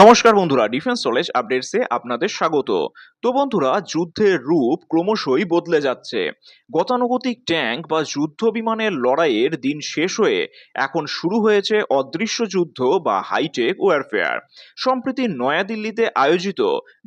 নমস্কার বন্ধুরা, defence knowledge আপডেটসে আপনাদের স্বাগত। তো বন্ধুরা, যুদ্ধের রূপ ক্রমশই বদলে যাচ্ছে। গতানুগতিক ট্যাঙ্ক বা যুদ্ধ বিমানের লড়াইয়ের দিন শেষ হয়ে এখন শুরু হয়েছে অদৃশ্য যুদ্ধ বা হাইটেক ওয়ারফেয়ার। সম্প্রতি নয়াদিল্লিতে আয়োজিত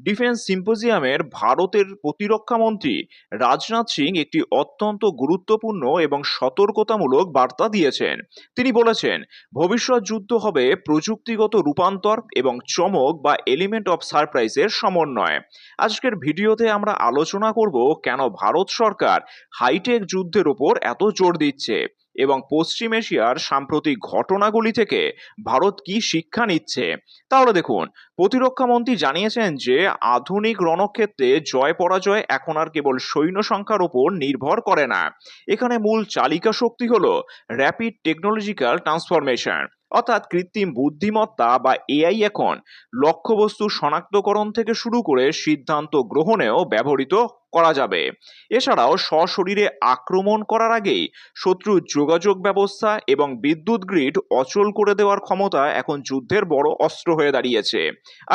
ডিফেন্স সিম্পোজিয়ামের ভারতের প্রতিরক্ষা মন্ত্রী রাজনাথ সিং একটি অত্যন্ত গুরুত্বপূর্ণ এবং সতর্কতামূলক বার্তা দিয়েছেন। তিনি বলেছেন, ভবিষ্যৎ যুদ্ধ হবে প্রযুক্তিগত রূপান্তর এবং চমক বা এলিমেন্ট অফ সারপ্রাইজের সমন্বয়। আজকের ভিডিওতে আমরা আলোচনা করব কেন ভারত সরকার হাইটেক যুদ্ধের ওপর এত জোর দিচ্ছে এবং পশ্চিম এশিয়ার সাম্প্রতিক ঘটনাগুলি থেকে ভারত কি শিক্ষা নিচ্ছে। তাহলে দেখুন, প্রতিরক্ষা মন্ত্রী জানিয়েছেন যে আধুনিক রণক্ষেত্রে জয় পরাজয় এখন আর কেবল সৈন্য সংখ্যার উপর নির্ভর করে না। এখানে মূল চালিকা শক্তি হলো র্যাপিড টেকনোলজিক্যাল ট্রান্সফরমেশন, অর্থাৎ কৃত্রিম বুদ্ধিমত্তা বা এআই এখন লক্ষ্যবস্তু শনাক্তকরণ থেকে শুরু করে সিদ্ধান্ত গ্রহণেও ব্যবহৃত করা যাবে। এছাড়াও সশরীরে আক্রমণ করার আগেই শত্রুর যোগাযোগ ব্যবস্থা এবং বিদ্যুৎ গ্রিড অচল করে দেওয়ার ক্ষমতা এখন যুদ্ধের বড় অস্ত্র হয়ে দাঁড়িয়েছে।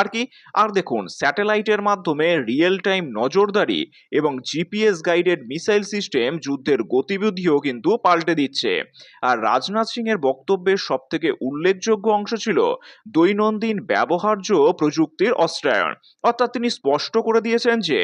আর কি, আর দেখুন, স্যাটেলাইটের মাধ্যমে রিয়েল টাইম নজরদারি এবং জিপিএস গাইডেড মিসাইল সিস্টেম যুদ্ধের গতিবিধিও কিন্তু পাল্টে দিচ্ছে। আর রাজনাথ সিং এর বক্তব্যের সব থেকে উল্লেখযোগ্য অংশ ছিল দৈনন্দিন ব্যবহার্য প্রযুক্তির অস্ত্রায়ন। অর্থাৎ তিনি স্পষ্ট করে দিয়েছেন যে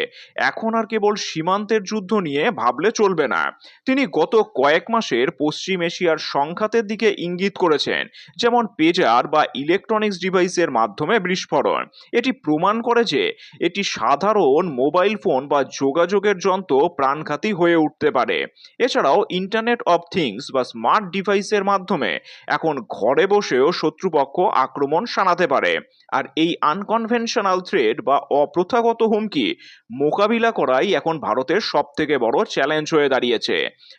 এখন আর কেবল সীমান্তের যুদ্ধ নিয়ে ভাবলে চলবে না। তিনি গত কয়েক মাসের পশ্চিম এশিয়ার সংঘাতের দিকে ইঙ্গিত করেছেন, যেমন পেজার বা ইলেকট্রনিক্স ডিভাইসের মাধ্যমে বিস্ফোরণ। এটি প্রমাণ করে যে এটি সাধারণ মোবাইল ফোন বা যোগাযোগের যন্ত্র প্রাণঘাতী হয়ে উঠতে পারে। এছাড়াও ইন্টারনেট অফ থিংস বা স্মার্ট ডিভাইসের মাধ্যমে এখন ঘরে বসেও শত্রুপক্ষ আক্রমণ শানাতে পারে। আর এই আনকনভেনশনাল থ্রেট বা অপ্রথাগত হুমকি মোকাবিলা করাই এখন ভারতের সব থেকে বড় চ্যালেঞ্জ হয়ে দাঁড়িয়েছে।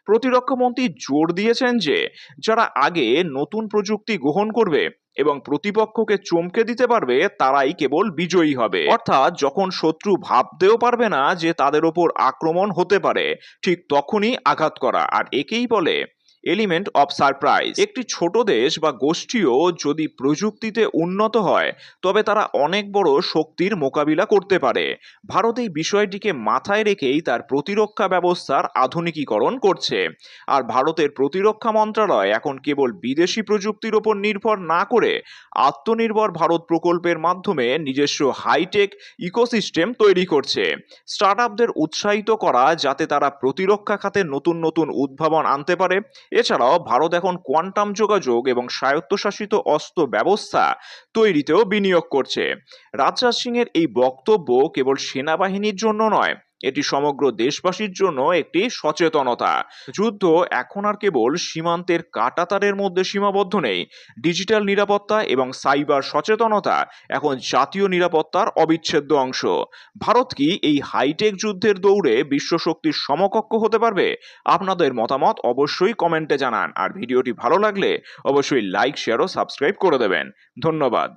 প্রতিরক্ষা মন্ত্রী জোর দিয়েছেন যে যারা আগে নতুন প্রযুক্তি গ্রহণ করবে এবং প্রতিপক্ষকে চমকে দিতে পারবে তারাই কেবল বিজয়ী হবে। অর্থাৎ যখন শত্রু ভাবতেও পারবে না যে তাদের ওপর আক্রমণ হতে পারে, ঠিক তখনই আঘাত করা। আর একেই বলে এলিমেন্ট অফ সারপ্রাইজ। একটি ছোট দেশ বা গোষ্ঠীও যদি প্রযুক্তিতে উন্নত হয়, তবে তারা অনেক বড় শক্তির মোকাবিলা করতে পারে। ভারত এই বিষয়টিকে মাথায় রেখেই তার প্রতিরক্ষা ব্যবস্থার আধুনিকীকরণ করছে। আর ভারতের প্রতিরক্ষা মন্ত্রণালয় এখন কেবল বিদেশি প্রযুক্তির ওপর নির্ভর না করে আত্মনির্ভর ভারত প্রকল্পের মাধ্যমে নিজস্ব হাইটেক ইকোসিস্টেম তৈরি করছে। স্টার্টআপদের উৎসাহিত করা যাতে তারা প্রতিরক্ষা খাতে নতুন নতুন উদ্ভাবন আনতে পারে। এছাড়াও ভারত এখন কোয়ান্টাম যোগাযোগ এবং স্বায়ত্তশাসিত অস্ত্র ব্যবস্থা তৈরিতেও বিনিয়োগ করছে। রাজনাথ সিং এর এই বক্তব্য কেবল সেনাবাহিনীর জন্য নয়, এটি সমগ্র দেশবাসীর জন্য একটি সচেতনতা। যুদ্ধ এখন আর কেবল সীমান্তের কাঁটাতারের মধ্যে সীমাবদ্ধ নেই। ডিজিটাল নিরাপত্তা এবং সাইবার সচেতনতা এখন জাতীয় নিরাপত্তার অবিচ্ছেদ্য অংশ। ভারত কি এই হাইটেক যুদ্ধের দৌড়ে বিশ্বশক্তির সমকক্ষ হতে পারবে? আপনাদের মতামত অবশ্যই কমেন্টে জানান। আর ভিডিওটি ভালো লাগলে অবশ্যই লাইক, শেয়ার ও সাবস্ক্রাইব করে দেবেন। ধন্যবাদ।